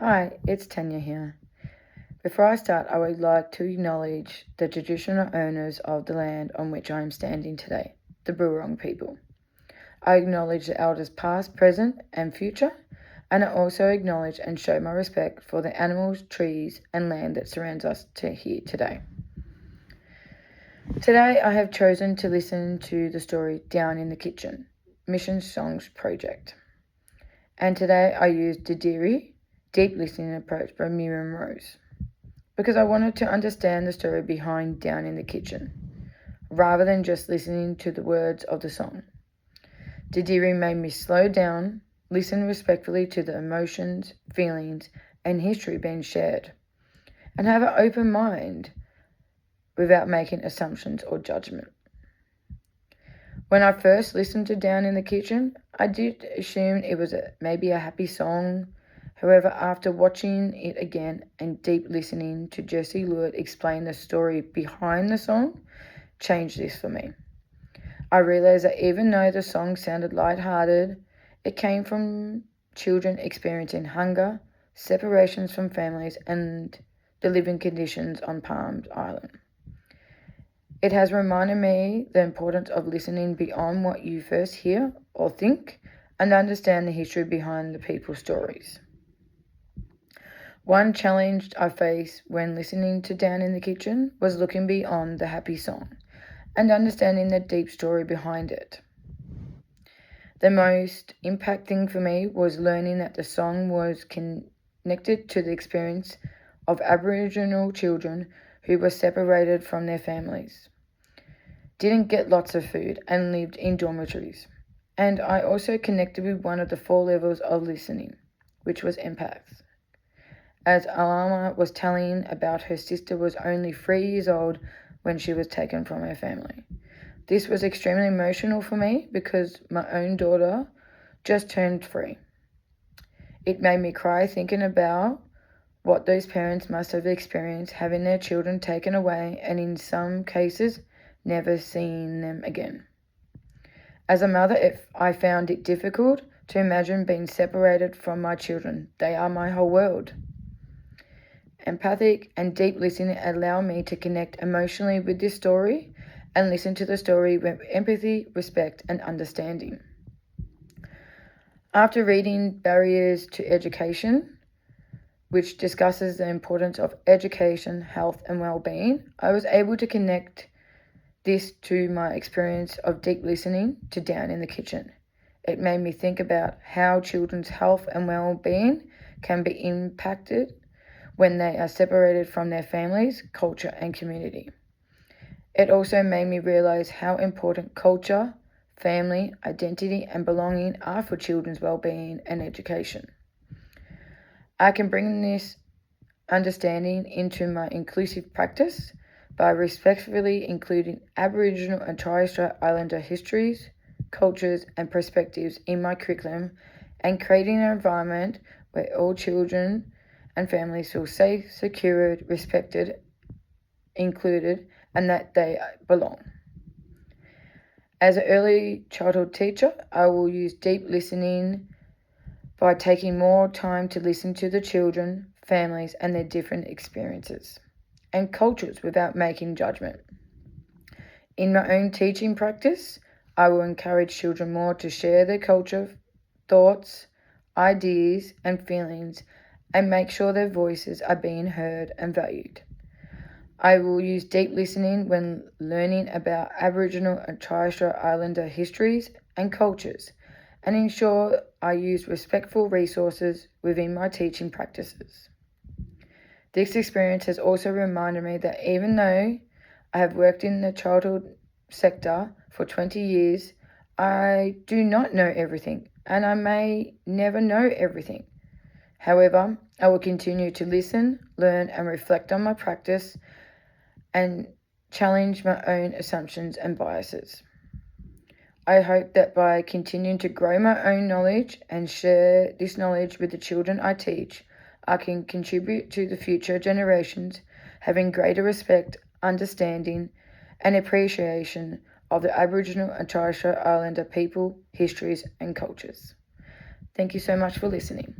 Hi, it's Tanya here. Before I start, I would like to acknowledge the traditional owners of the land on which I am standing today, the Burong people. I acknowledge the elders past, present, and future, and I also acknowledge and show my respect for the animals, trees, and land that surrounds us here today. Today, I have chosen to listen to the story Down in the Kitchen, Mission Songs Project. And today I used Didiri, Deep Listening Approach by Miriam Rose, because I wanted to understand the story behind Down in the Kitchen, rather than just listening to the words of the song. Didiri made me slow down, listen respectfully to the emotions, feelings, and history being shared, and have an open mind without making assumptions or judgment. When I first listened to Down in the Kitchen, I did assume it was maybe a happy song. However, after watching it again and deep listening to Jessie Lewis explain the story behind the song, changed this for me. I realised that even though the song sounded lighthearted, it came from children experiencing hunger, separations from families, and the living conditions on Palm Island. It has reminded me the importance of listening beyond what you first hear or think, and understand the history behind the people's stories. One challenge I faced when listening to Down in the Kitchen was looking beyond the happy song and understanding the deep story behind it. The most impacting for me was learning that the song was connected to the experience of Aboriginal children who were separated from their families, didn't get lots of food, and lived in dormitories. And I also connected with one of the 4 levels of listening, which was empath. As Alama was telling about her sister was only 3 years old when she was taken from her family. This was extremely emotional for me because my own daughter just turned 3. It made me cry thinking about what those parents must have experienced having their children taken away, and in some cases, never seeing them again. As a mother, I found it difficult to imagine being separated from my children. They are my whole world. Empathic and deep listening allow me to connect emotionally with this story and listen to the story with empathy, respect, and understanding. After reading Barriers to Education, which discusses the importance of education, health, and well-being, I was able to connect this to my experience of deep listening to Down in the Kitchen. It made me think about how children's health and well-being can be impacted when they are separated from their families, culture, and community. It also made me realize how important culture, family, identity, and belonging are for children's well-being and education. I can bring this understanding into my inclusive practice by respectfully including Aboriginal and Torres Strait Islander histories, cultures, and perspectives in my curriculum, and creating an environment where all children and families feel safe, secured, respected, included, and that they belong. As an early childhood teacher, I will use deep listening by taking more time to listen to the children, families, and their different experiences and cultures without making judgment. In my own teaching practice, I will encourage children more to share their culture, thoughts, ideas, and feelings, and make sure their voices are being heard and valued. I will use deep listening when learning about Aboriginal and Torres Strait Islander histories and cultures, and ensure I use respectful resources within my teaching practices. This experience has also reminded me that even though I have worked in the childhood sector for 20 years, I do not know everything, and I may never know everything. However, I will continue to listen, learn, and reflect on my practice and challenge my own assumptions and biases. I hope that by continuing to grow my own knowledge and share this knowledge with the children I teach, I can contribute to the future generations having greater respect, understanding, and appreciation of the Aboriginal and Torres Strait Islander people, histories, and cultures. Thank you so much for listening.